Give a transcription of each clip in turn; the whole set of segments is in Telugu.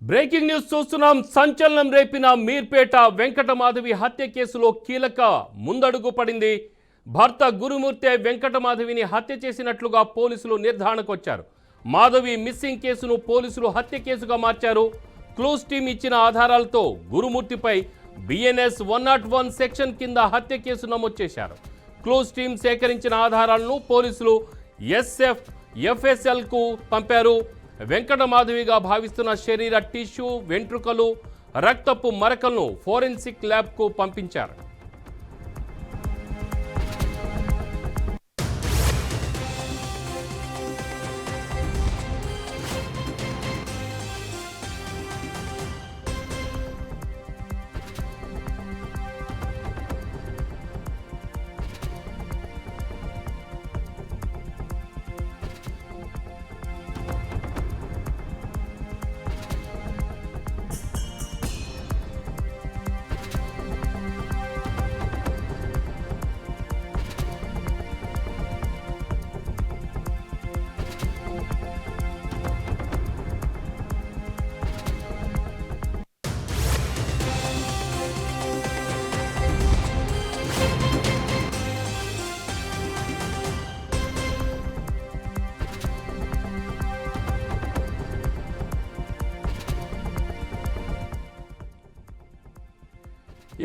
బ్రేకింగ్ న్యూస్ చూస్తున్నాం. సంచలనం రేపిన మీర్పేట వెంకటమాధవి హత్య కేసులో కీలక ముందడుగు పడింది. భర్త గురుమూర్తి వెంకటమాధవిని హత్య చేసినట్లుగా పోలీసులు నిర్ధారణకు వచ్చారు. మాధవి మిస్సింగ్ కేసును పోలీసులు హత్య కేసుగా మార్చారు. క్లూస్ టీమ్ ఇచ్చిన ఆధారాలతో గురుమూర్తిపై బిఎన్ఎస్ 101 సెక్షన్ కింద హత్య కేసు నమోదు చేశారు. క్లూస్ టీమ్ సేకరించిన ఆధారాలను పోలీసులు ఎఫ్ఎస్ఎల్కు పంపారు. వెంకటమాధవిగా భావిస్తున్న శరీర టిష్యూ, వెంట్రుకలు, రక్తపు మరకలను ఫోరెన్సిక్ ల్యాబ్కు పంపించారు.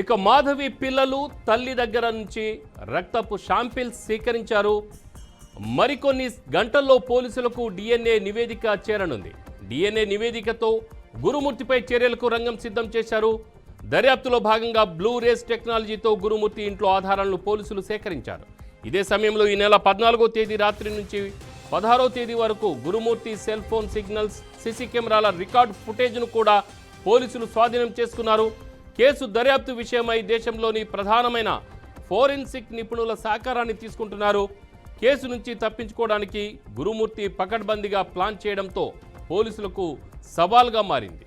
ఇక మాధవి పిల్లలు, తల్లి దగ్గర నుంచి రక్తపు శాంపిల్స్ సేకరించారు. మరికొన్ని గంటల్లో పోలీసులకు డిఎన్ఏ నివేదిక చేరనుంది. డిఎన్ఏ నివేదికతో గురుమూర్తిపై చర్యలకు రంగం సిద్ధం చేశారు. దర్యాప్తులో భాగంగా బ్లూ రేస్ టెక్నాలజీతో గురుమూర్తి ఇంట్లో ఆధారాలను పోలీసులు సేకరించారు. ఇదే సమయంలో ఈ నెల 14వ తేదీ రాత్రి నుంచి 16వ తేదీ వరకు గురుమూర్తి సెల్ ఫోన్ సిగ్నల్స్, సీసీ కెమెరాల రికార్డు ఫుటేజ్ను కూడా పోలీసులు స్వాధీనం చేసుకున్నారు. కేసు దర్యాప్తు విషయమై దేశంలోని ప్రధానమైన ఫోరెన్సిక్ నిపుణుల సహకారాన్ని తీసుకుంటున్నారు. కేసు నుంచి తప్పించుకోవడానికి గురుమూర్తి పకడ్బందీగా ప్లాన్ చేయడంతో పోలీసులకు సవాల్గా మారింది.